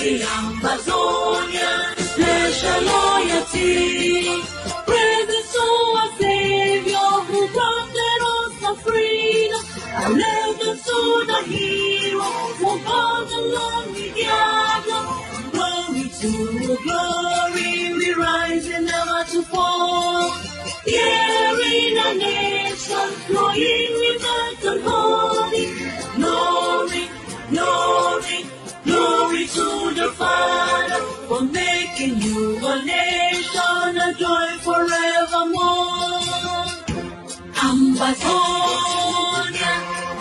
the Amazonian, special loyalty. Praises to our Savior who granted us the freedom. And legends to the heroes who fought along the gather. Glory to glory, we rise and never to fall. Here in a nation, flowing with and holy. Glory, glory, glory to the Father for making you a nation, a joy forevermore. Ambazonia,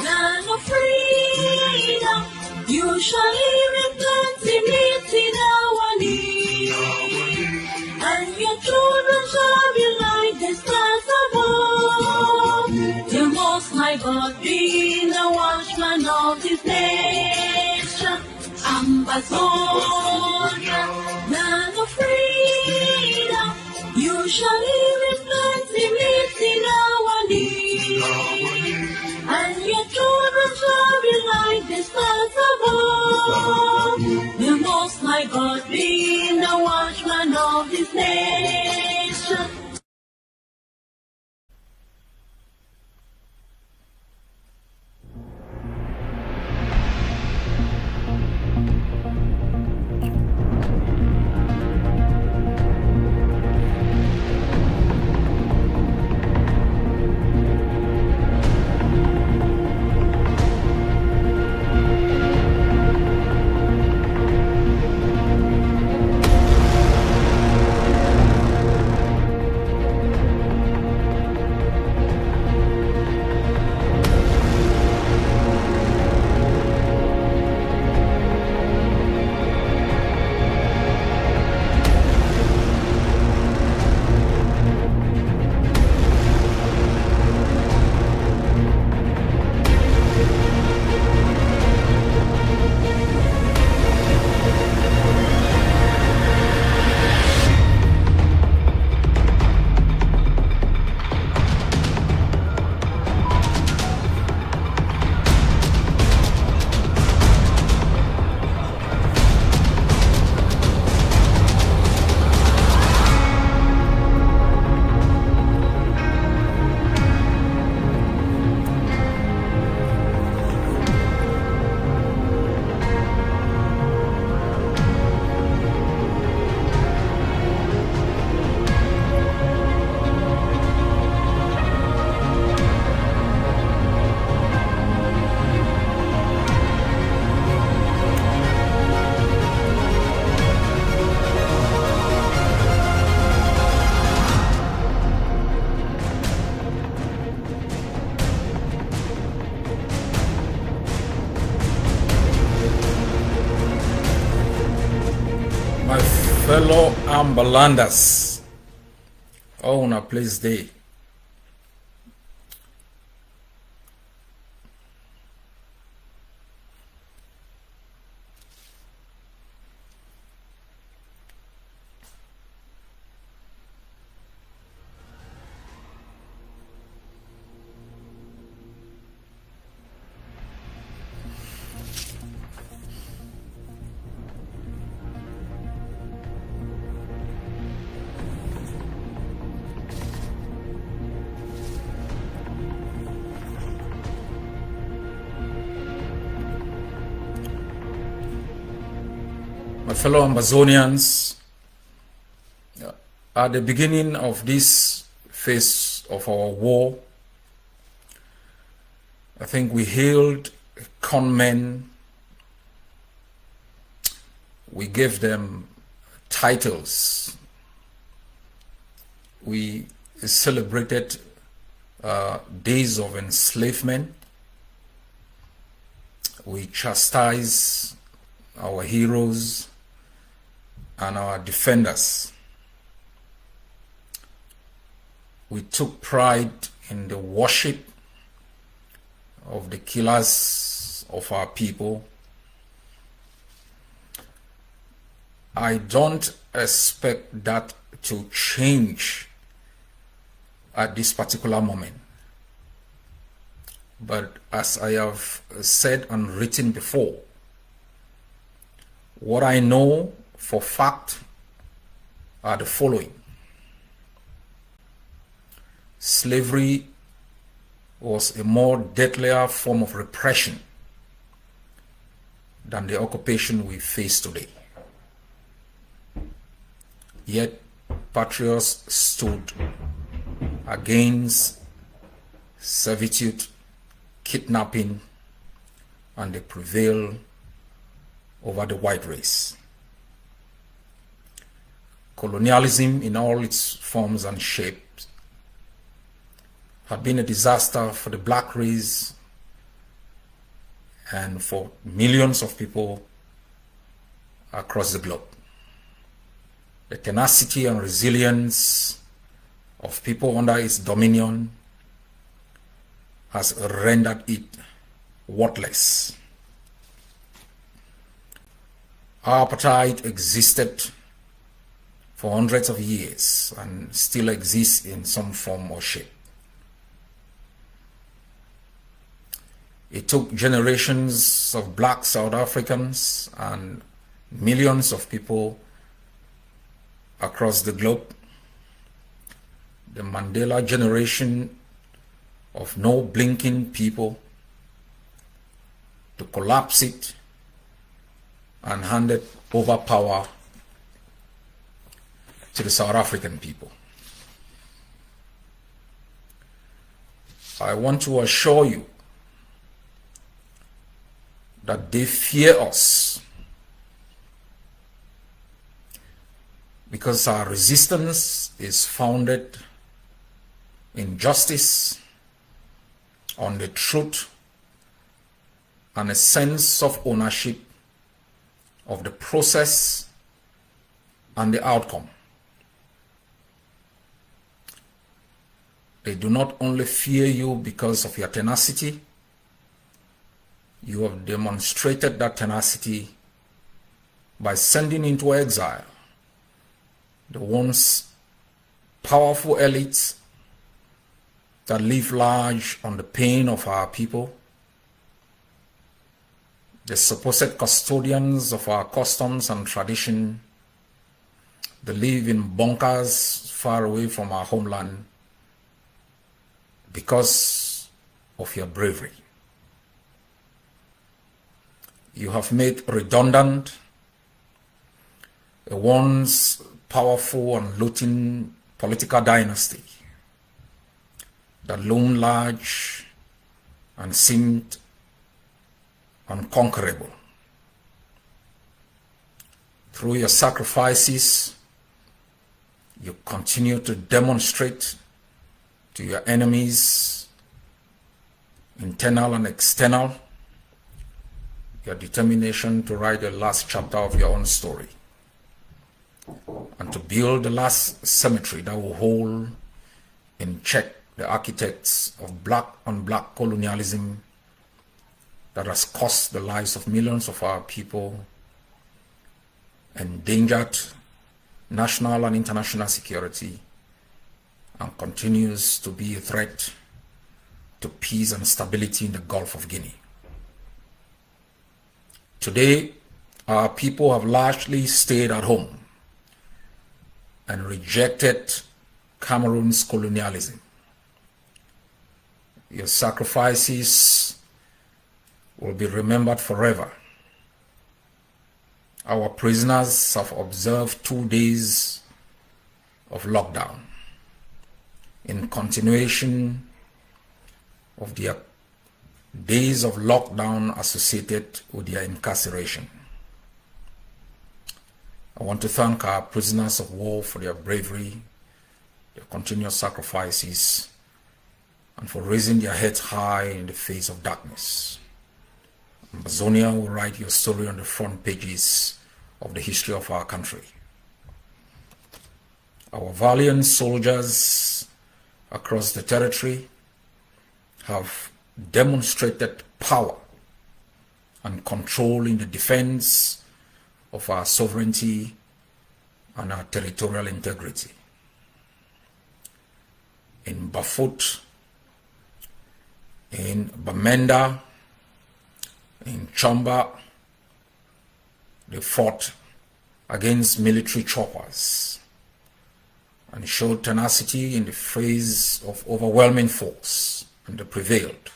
land of freedom, you shall live in plenty, meeting our need, and your children shall be like the stars above. The Most High God being the watchman of His nation. Ambazonia, land of freedom, you shall live in plenty, meeting our need, and your children shall be like the stars above. The Most High God being the watchman of His nation. Fellow Ambalanders, on a place day. My fellow Amazonians, at the beginning of this phase of our war, I think we hailed conmen, we gave them titles, we celebrated days of enslavement, we chastised our heroes and our defenders. We took pride in the worship of the killers of our people. I don't expect that to change at this particular moment. But as I have said and written before, What I know for fact are the following. Slavery was a more deadlier form of repression than the occupation we face today. Yet patriots stood against servitude, kidnapping, and they prevailed over the white race. Colonialism in all its forms and shapes had been a disaster for the black race and for millions of people across the globe. The tenacity and resilience of people under its dominion has rendered it worthless. Apartheid existed for hundreds of years and still exists in some form or shape. It took generations of black South Africans and millions of people across the globe, the Mandela generation of no blinking people, to collapse it and hand it over power to the South African people. I want to assure you that they fear us because our resistance is founded in justice, on the truth, and a sense of ownership of the process and the outcome. They do not only fear you because of your tenacity. You have demonstrated that tenacity by sending into exile the once powerful elites that live large on the pain of our people, the supposed custodians of our customs and tradition, that live in bunkers far away from our homeland because of your bravery. You have made redundant a once powerful and looting political dynasty that loomed large and seemed unconquerable. Through your sacrifices, you continue to demonstrate to your enemies, internal and external, your determination to write the last chapter of your own story and to build the last cemetery that will hold in check the architects of black on black colonialism that has cost the lives of millions of our people, endangered national and international security, and continues to be a threat to peace and stability in the Gulf of Guinea. Today, our people have largely stayed at home and rejected Cameroon's colonialism. Your sacrifices will be remembered forever. Our prisoners have observed 2 days of lockdown in continuation of their days of lockdown associated with their incarceration. I want to thank our prisoners of war for their bravery, their continuous sacrifices, and for raising their heads high in the face of darkness. Amazonia will write your story on the front pages of the history of our country. Our valiant soldiers across the territory have demonstrated power and control in the defense of our sovereignty and our territorial integrity. In Bafut, in Bamenda, in Chamba, They fought against military choppers and showed tenacity in the face of overwhelming force, and they prevailed.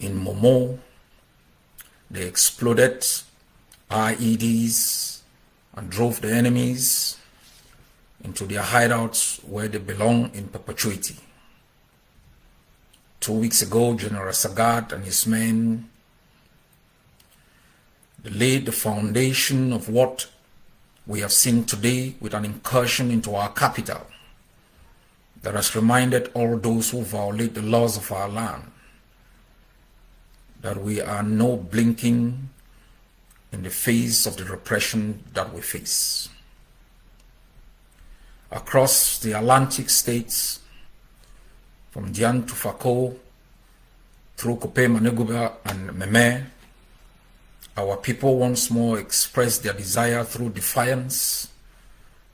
In Momo, they exploded IEDs and drove the enemies into their hideouts where they belong in perpetuity. 2 weeks ago, General Sagat and his men laid the foundation of what we have seen today with an incursion into our capital that has reminded all those who violate the laws of our land that we are no blinking in the face of the repression that we face. Across the Atlantic states, from Dian to Fako, through Kope, Maneguba, and Meme, our people once more expressed their desire through defiance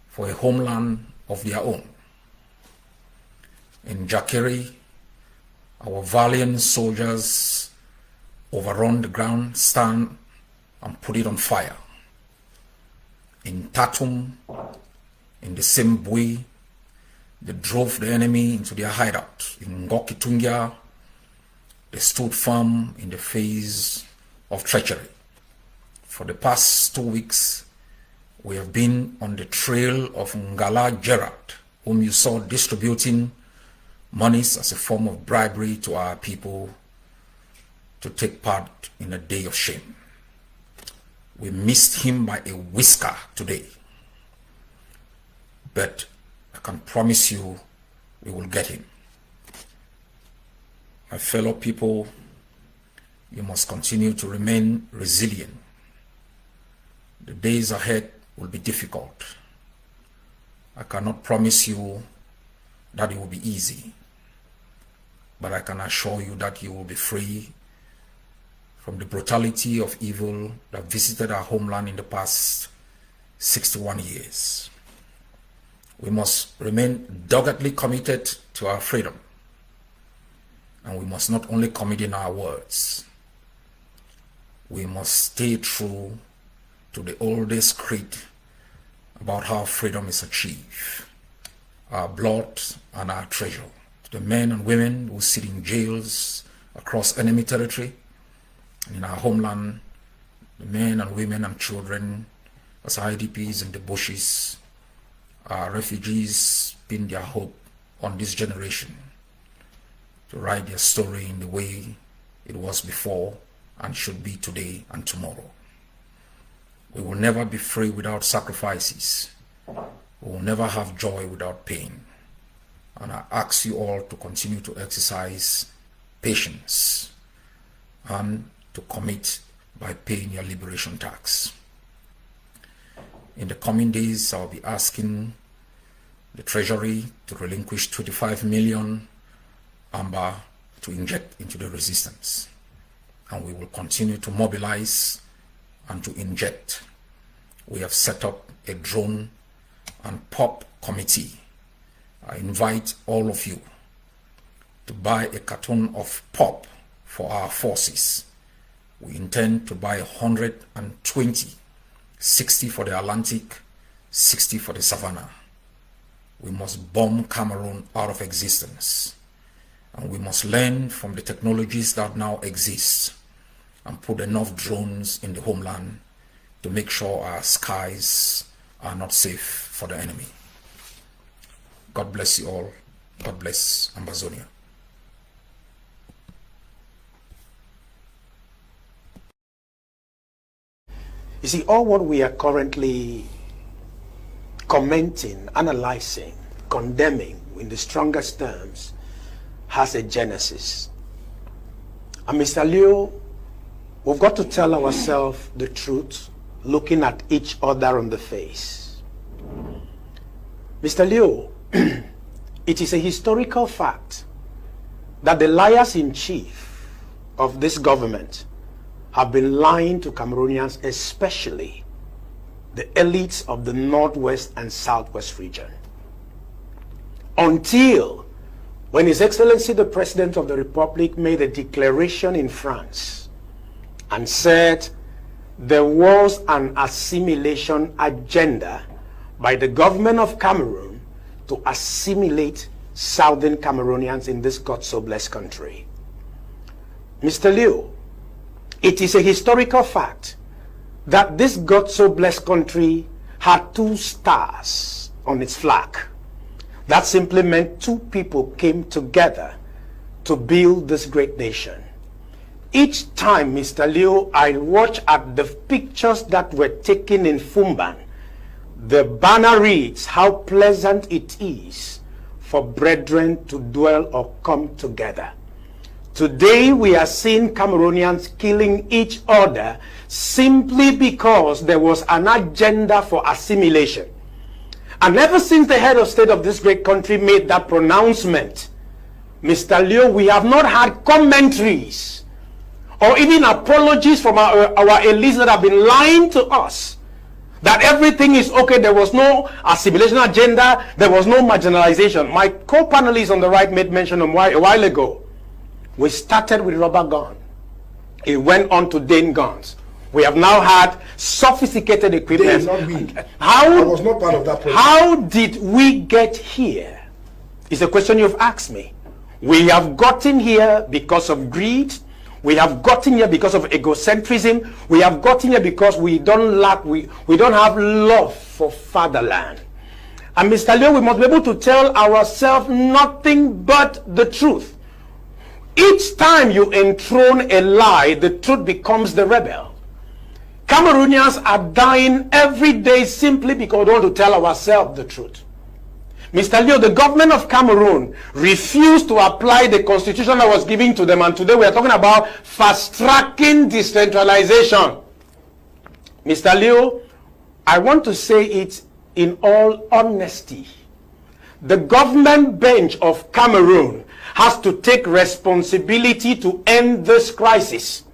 for a homeland of their own. In Jakeri, our valiant soldiers overrun the ground, stand, and put it on fire. In Tatum, in the same way, they drove the enemy into their hideout. In Ngokitungia, they stood firm in the face of treachery. For the past 2 weeks, we have been on the trail of Ngala Gerard, whom you saw distributing monies as a form of bribery to our people to take part in a day of shame. We missed him by a whisker today, but I can promise you we will get him. My fellow people, you must continue to remain resilient. The days ahead will be difficult. I cannot promise you that it will be easy, but I can assure you that you will be free from the brutality of evil that visited our homeland in the past 61 years. We must remain doggedly committed to our freedom, and we must not only commit in our words, we must stay true to the oldest creed about how freedom is achieved, our blood and our treasure. To the men and women who sit in jails across enemy territory and in our homeland, the men and women and children as IDPs in the bushes, our refugees pin their hope on this generation to write their story in the way it was before and should be today and tomorrow. We will never be free without sacrifices. We will never have joy without pain. And I ask you all to continue to exercise patience and to commit by paying your liberation tax. In the coming days, I'll be asking the Treasury to relinquish 25 million amber to inject into the resistance. And we will continue to mobilize and to inject. We have set up a drone and pop committee. I invite all of you to buy a carton of pop for our forces. We intend to buy 120, 60 for the Atlantic, 60 for the Savannah. We must bomb Cameroon out of existence. And we must learn from the technologies that now exist and put enough drones in the homeland to make sure our skies are not safe for the enemy. God bless you all. God bless Ambazonia. You see, all what we are currently commenting, analyzing, condemning in the strongest terms has a genesis. And Mr. Leo, we've got to tell ourselves the truth, looking at each other on the face. Mr. Leo, it is a historical fact that the liars in chief of this government have been lying to Cameroonians, especially the elites of the Northwest and Southwest region. Until when His Excellency the President of the Republic made a declaration in France and said there was an assimilation agenda by the government of Cameroon to assimilate Southern Cameroonians in this God-so-blessed country. Mr. Liu, it is a historical fact that this God-so-blessed country had 2 stars on its flag. That simply meant 2 people came together to build this great nation. Each time, Mr. Liu, I watch at the pictures that were taken in Fumban, the banner reads, "How pleasant it is for brethren to dwell or come together." Today we are seeing Cameroonians killing each other simply because there was an agenda for assimilation. And ever since the head of state of this great country made that pronouncement, Mr. Liu, we have not had commentaries or even apologies from our elites that have been lying to us that everything is okay, there was no assimilation agenda, there was no marginalization. My co-panelist on the right made mention a while ago. We started with rubber gun. It went on to Dane guns. We have now had sophisticated equipment. I was not part of that process. How did we get here? It's a question you've asked me. We have gotten here because of greed. We have gotten here because of egocentrism. We have gotten here because we don't have love for fatherland. And Mr. Liu, we must be able to tell ourselves nothing but the truth. Each time you enthrone a lie, the truth becomes the rebel. Cameroonians are dying every day simply because we want to tell ourselves the truth. Mr. Liu, the government of Cameroon refused to apply the constitution that was given to them, and today we are talking about fast-tracking decentralization. Mr. Liu, I want to say it in all honesty. The government bench of Cameroon has to take responsibility to end this crisis.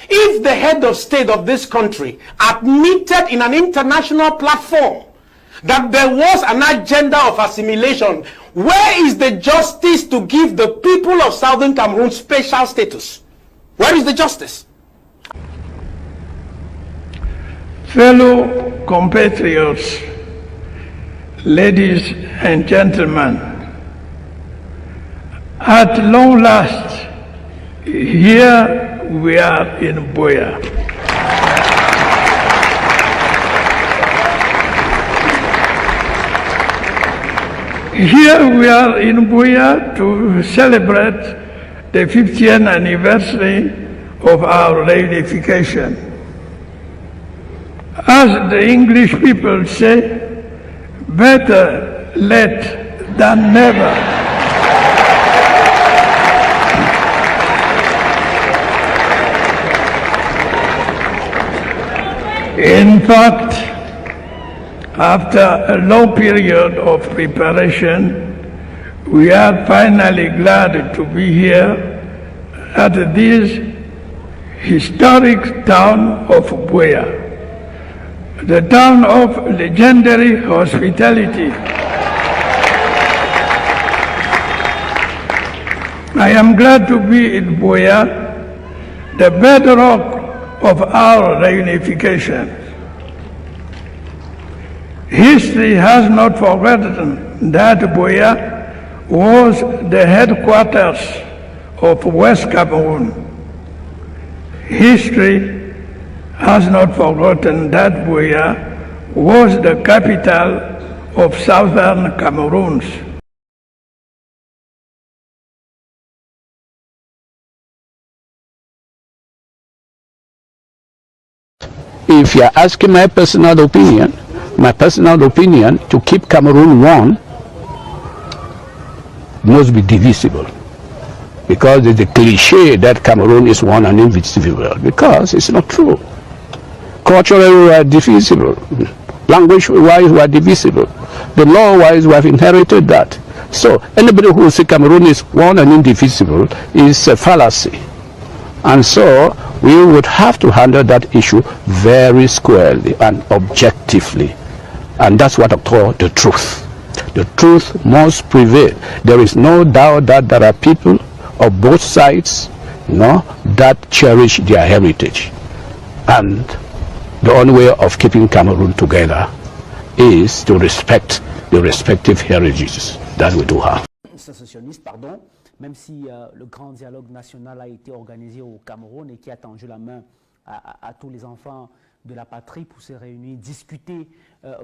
If the head of state of this country admitted in an international platform that there was an agenda of assimilation, where is the justice to give the people of Southern Cameroon special status? Where is the justice? Fellow compatriots, ladies and gentlemen, at long last, here we are in Buea. Here we are in Buea to celebrate the 50th anniversary of our reunification. As the English people say, better late than never. In fact, after a long period of preparation, we are finally glad to be here at this historic town of Buea, the town of legendary hospitality. I am glad to be in Buea, the bedrock of our reunification. History has not forgotten that Buea was the headquarters of West Cameroon. History has not forgotten that Buea was the capital of Southern Cameroon. If you are asking my personal opinion to keep Cameroon one must be divisible, because it's a cliche that Cameroon is one and indivisible, because it's not true. Culturally we are divisible, language-wise we are divisible, the law-wise we have inherited that. So anybody who says Cameroon is one and indivisible is a fallacy. And so we would have to handle that issue very squarely and objectively. And that's what I call the truth. The truth must prevail. There is no doubt that there are people of both sides, that cherish their heritage. And The only way of keeping Cameroon together is to respect the respective heritages that we do have. Sécessionniste, pardon, même si le grand dialogue national a été organisé au Cameroun et qui a tendu la main à tous les enfants de la patrie pour se réunir, discuter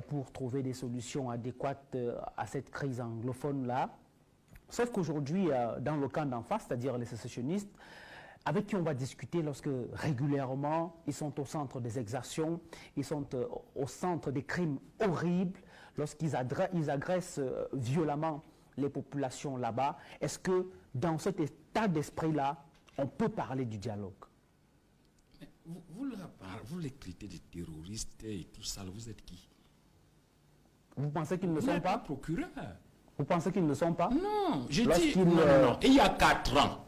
pour trouver des solutions adéquates à cette crise anglophone-là. Sauf qu'aujourd'hui, dans le camp d'en face, c'est-à-dire les sécessionnistes, avec qui on va discuter lorsque régulièrement ils sont au centre des exactions, ils sont au centre des crimes horribles, lorsqu'ils agressent violemment les populations là-bas, est-ce que dans cet état d'esprit-là, on peut parler du dialogue? Vous les traitez de terroristes et tout ça, vous êtes qui? Vous pensez qu'ils ne sont pas procureur? Vous pensez qu'ils ne sont pas? Non, je dis non. Il y a 4 ans,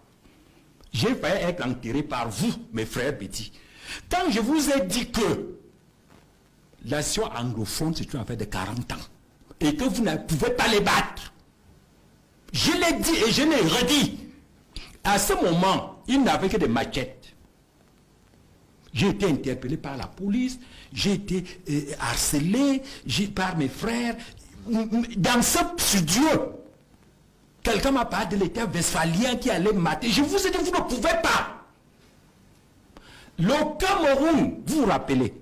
j'ai failli être enterré par vous, mes frères petits. Quand je vous ai dit que la nation anglophone, c'est une affaire de 40 ans, et que vous ne pouvez pas les battre, je l'ai dit et je l'ai redit. À ce moment, ils n'avaient que des machettes. J'ai été interpellé par la police, j'ai été harcelé par mes frères. Dans ce studio, quelqu'un m'a parlé de l'État westphalien qui allait mater. Je vous ai dit, vous ne pouvez pas. Le Cameroun, vous vous rappelez,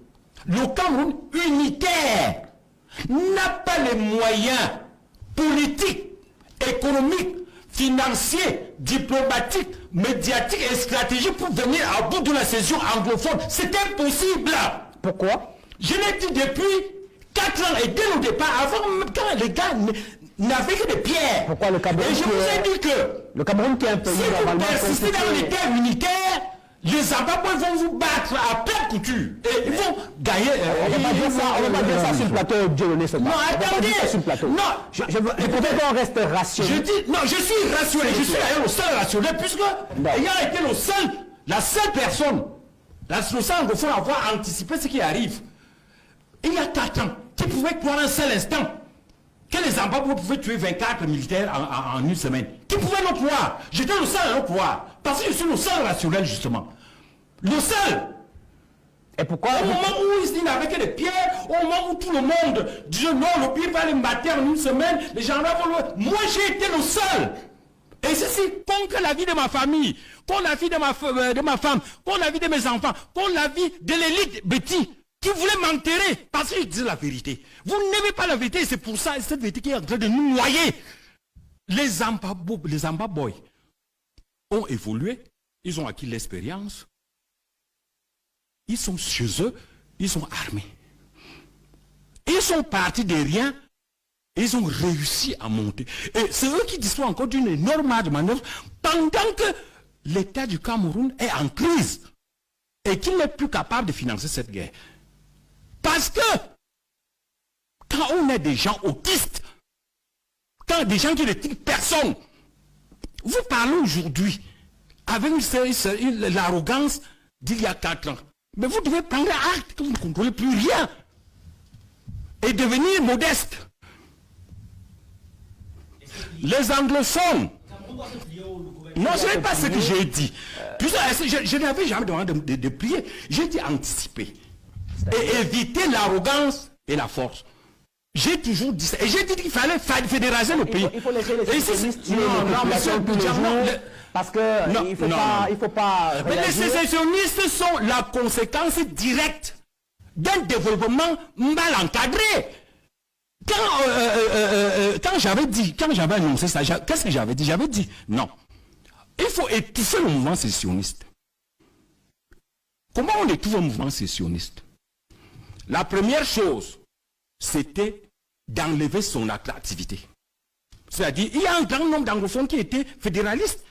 le Cameroun unitaire n'a pas les moyens politiques, économiques, financiers, diplomatiques, médiatiques et stratégiques pour venir à bout de la session anglophone. C'est impossible. Pourquoi? Je l'ai dit depuis 4 ans et dès le départ, avant, quand les gars n'avaient que des pierres. Pourquoi le Cameroun? Et je vous ai dit que le Cameroun qui est un pays si vous persistez dans l'État unitaire, les Zimbabwéens vont vous battre à pleine couture. Et ils vont gagner. On ne va pas dire ça sur le plateau de non, attendez. Non, je voudrais qu'on reste rationnel. Je dis, non, je suis rationnel. Je suis d'ailleurs le seul rationnel, puisque ayant été la seule personne, le seul anglophone à avoir anticipé ce qui arrive, il y a 4 ans, qui pouvait croire un seul instant que les Zimbabwéens pouvaient tuer 24 militaires en une semaine. Qui pouvait le croire? J'étais le seul à le croire. Parce que je suis le seul rationnel, justement. Le seul. Et pourquoi? Au moment où ils n'avaient que des pierres, au moment où tout le monde disait non, le pays va les mater en une semaine, les gens là vont le... Moi, j'ai été le seul. Et ceci contre la vie de ma famille, contre la vie de ma femme, contre la vie de mes enfants, contre la vie de l'élite Betty, qui voulait m'enterrer parce que je disais la vérité. Vous n'aimez pas la vérité, c'est pour ça, cette vérité qui est en train de nous noyer. Les Zimbabwéens ont évolué, ils ont acquis l'expérience, ils sont chez eux, ils sont armés. Ils sont partis de rien, ils ont réussi à monter. Et c'est eux qui disposent encore d'une énorme marge de manœuvre pendant que l'État du Cameroun est en crise et qu'il n'est plus capable de financer cette guerre. Parce que quand on est des gens autistes, quand des gens qui ne tiennent personne, vous parlez aujourd'hui avec l'arrogance d'il y a 4 ans. Mais vous devez prendre acte que vous ne contrôlez plus rien et devenir modeste. Les anglophones. Non, ce n'est pas ce que j'ai dit. Je n'avais jamais demandé de plier. J'ai dit anticiper. Et éviter l'arrogance et la force. J'ai toujours dit ça. Et j'ai dit qu'il fallait fédéraliser le pays. Il faut laisser les sécessionnistes tuer les populations tous les jours. Parce que il faut pas mais les sécessionnistes sont la conséquence directe d'un développement mal encadré. Quand j'avais annoncé ça, qu'est-ce que j'avais dit? J'avais dit non. Il faut étouffer le mouvement sécessionniste. Comment on étouffe un mouvement sécessionniste? La première chose, c'était d'enlever son attractivité. C'est-à-dire, il y a un grand nombre d'anglophones qui étaient fédéralistes.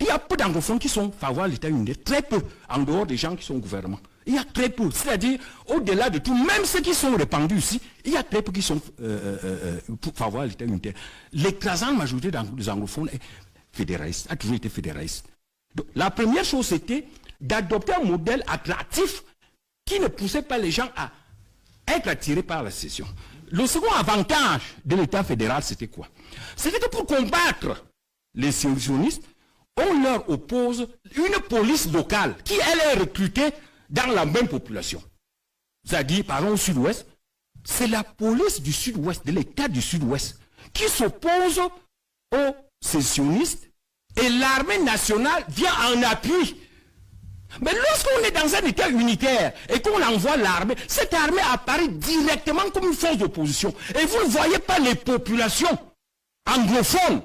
Il y a peu d'anglophones qui sont favorables à l'État unitaire, très peu, en dehors des gens qui sont au gouvernement. Il y a très peu, c'est-à-dire, au-delà de tout, même ceux qui sont répandus ici, il y a très peu qui sont favorables à l'État unitaire. L'écrasante majorité des anglophones est fédéraliste, a toujours été fédéraliste. Donc, la première chose, c'était d'adopter un modèle attractif qui ne poussait pas les gens à être attirés par la sécession. Le second avantage de l'État fédéral, c'était quoi? C'était que pour combattre les sécessionnistes, on leur oppose une police locale qui, elle, est recrutée dans la même population. C'est-à-dire, par exemple, au sud-ouest, c'est la police du sud-ouest, de l'État du sud-ouest, qui s'oppose aux sécessionnistes et l'armée nationale vient en appui. Mais lorsqu'on est dans un État unitaire et qu'on envoie l'armée, cette armée apparaît directement comme une force d'opposition. Et vous ne voyez pas les populations anglophones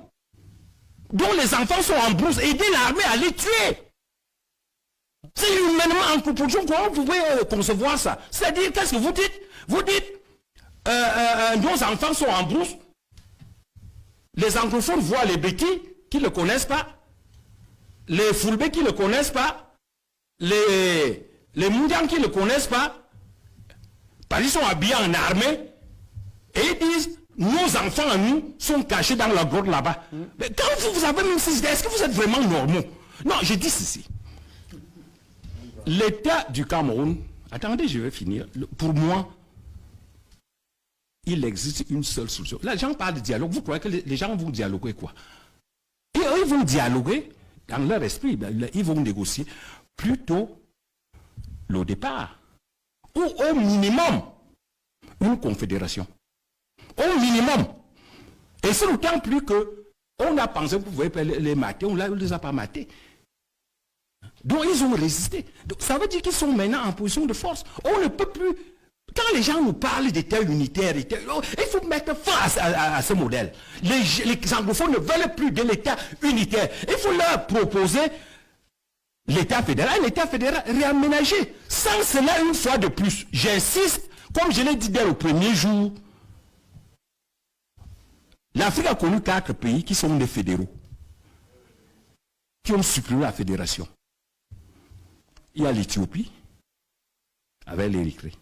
dont les enfants sont en brousse aider l'armée à les tuer. C'est humainement en proportion. Comment vous pouvez concevoir ça? C'est-à-dire, qu'est-ce que vous dites? Vous dites, nos enfants sont en brousse. Les anglophones voient les béquilles qui ne le connaissent pas, les foulbés qui ne le connaissent pas, les moudans qui ne le connaissent pas, parce qu'ils sont habillés en armée, et ils disent, nos enfants à nous sont cachés dans la grotte là-bas. Mais quand vous avez même ces idées, est-ce que vous êtes vraiment normaux? Non, je dis ceci. L'État du Cameroun, attendez, je vais finir. Pour moi, il existe une seule solution. Là, les gens parlent de dialogue. Vous croyez que les gens vont dialoguer quoi? Et eux, ils vont dialoguer dans leur esprit. Ils vont négocier plutôt le départ. Ou au minimum, une confédération. Au minimum. Et c'est d'autant plus que on a pensé que vous pouvez les mater, on ne les a pas matés. Donc ils ont résisté. Donc, ça veut dire qu'ils sont maintenant en position de force. On ne peut plus. Quand les gens nous parlent d'État unitaire, il faut mettre fin à ce modèle. Les anglophones ne veulent plus de l'État unitaire. Il faut leur proposer l'État fédéral, un État fédéral réaménagé. Sans cela, une fois de plus, j'insiste, comme je l'ai dit dès le premier jour, l'Afrique a connu 4 pays qui sont des fédéraux, qui ont supprimé la fédération. Il y a l'Éthiopie, avec l'Érythrée.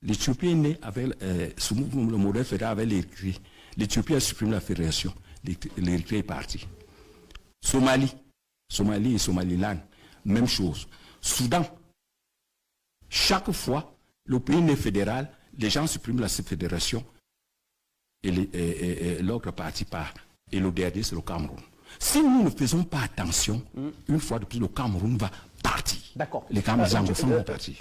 L'Éthiopie est née avec, sous le modèle fédéral avec l'Érythrée. L'Éthiopie a supprimé la fédération. L'Érythrée est partie. Somalie et Somaliland, même chose. Soudan, chaque fois, le pays n'est fédéral, les gens suppriment la fédération et l'autre partie part. Et le dernier, c'est le Cameroun. Si nous ne faisons pas attention, une fois de plus, le Cameroun va partir. D'accord. Les Camerounais vont partir.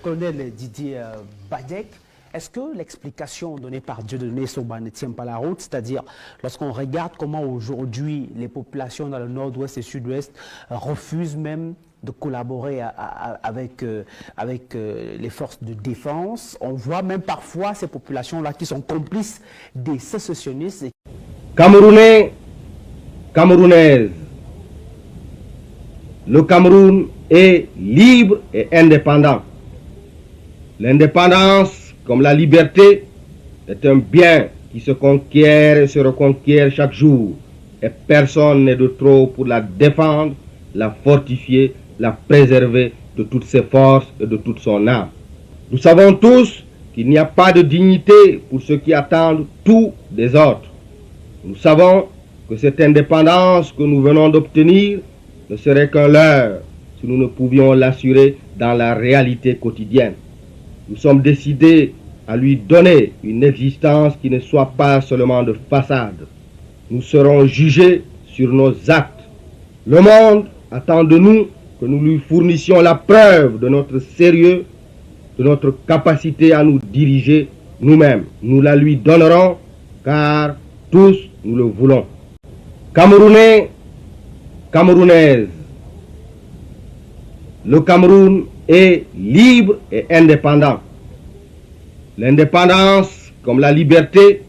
Colonel Didier Badek, est-ce que l'explication donnée par Dieudonné Soba ne tient pas la route? C'est-à-dire, lorsqu'on regarde comment aujourd'hui les populations dans le nord-ouest et sud-ouest refusent même de collaborer avec les forces de défense, on voit même parfois ces populations-là qui sont complices des sécessionnistes. Camerounais, Camerounaises, le Cameroun est libre et indépendant. L'indépendance, comme la liberté, est un bien qui se conquiert et se reconquiert chaque jour. Et personne n'est de trop pour la défendre, la fortifier, la préserver de toutes ses forces et de toute son âme. Nous savons tous qu'il n'y a pas de dignité pour ceux qui attendent tout des autres. Nous savons que cette indépendance que nous venons d'obtenir ne serait qu'un leurre si nous ne pouvions l'assurer dans la réalité quotidienne. Nous sommes décidés à lui donner une existence qui ne soit pas seulement de façade. Nous serons jugés sur nos actes. Le monde attend de nous que nous lui fournissions la preuve de notre sérieux, de notre capacité à nous diriger nous-mêmes. Nous la lui donnerons car tous nous le voulons. Camerounais, Camerounaises, le Cameroun est libre et indépendant. L'indépendance, comme la liberté,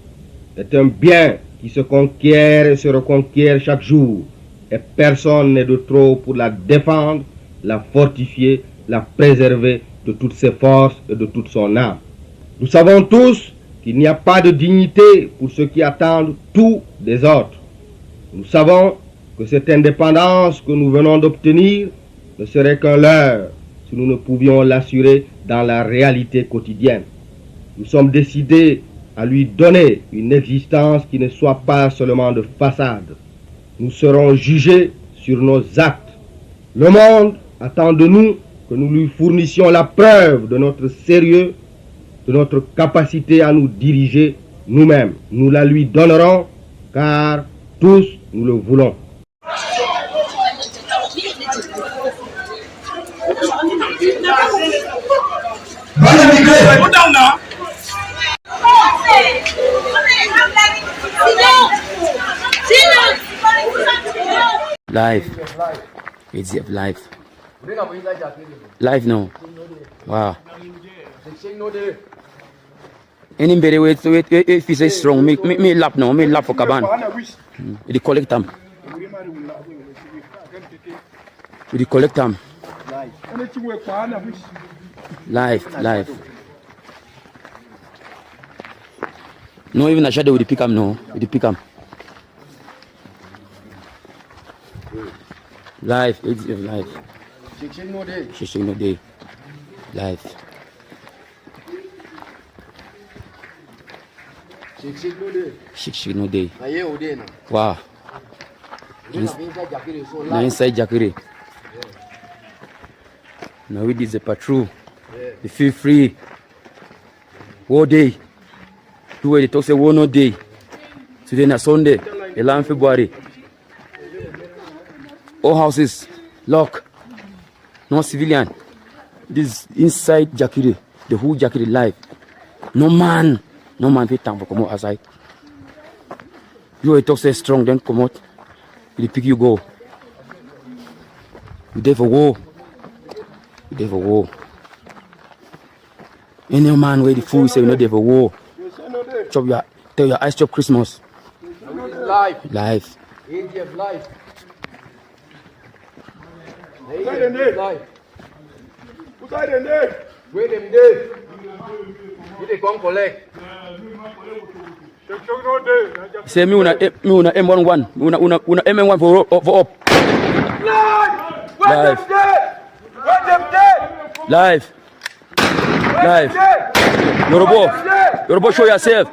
est un bien qui se conquiert et se reconquiert chaque jour. Et personne n'est de trop pour la défendre, la fortifier, la préserver de toutes ses forces et de toute son âme. Nous savons tous qu'il n'y a pas de dignité pour ceux qui attendent tout des autres. Nous savons que cette indépendance que nous venons d'obtenir ne serait qu'un leurre si nous ne pouvions l'assurer dans la réalité quotidienne. Nous sommes décidés à lui donner une existence qui ne soit pas seulement de façade. Nous serons jugés sur nos actes. Le monde attend de nous que nous lui fournissions la preuve de notre sérieux, de notre capacité à nous diriger nous-mêmes. Nous la lui donnerons car tous nous le voulons. Thank you. Go down now. Live. It's live. Live now. Wow. Anybody wait if he says strong, me lap now, me lap for Kaban. We collect them. We collect them. Live. No, even a shadow with the pick up no. With the pick up. Live, it's live. Shishing no day. Live. Shishing no day. Wow. Now inside Jakiri. Now we did the patrol. They feel free. War day. Two way they talk say war no day. Today na Sunday, 11 February. All houses lock. No civilian. This inside Jakiri, the whole Jakiri live. No man fit time for come out outside. You way talk say strong, then come out. They pick you go. You there for war. Any man where the fool say you know there for war. Tell your eyes chop Christmas. Live. Live. Where them there? They come collect. Say me una M11, una M1 for up. Live. Yoruba, show yourself.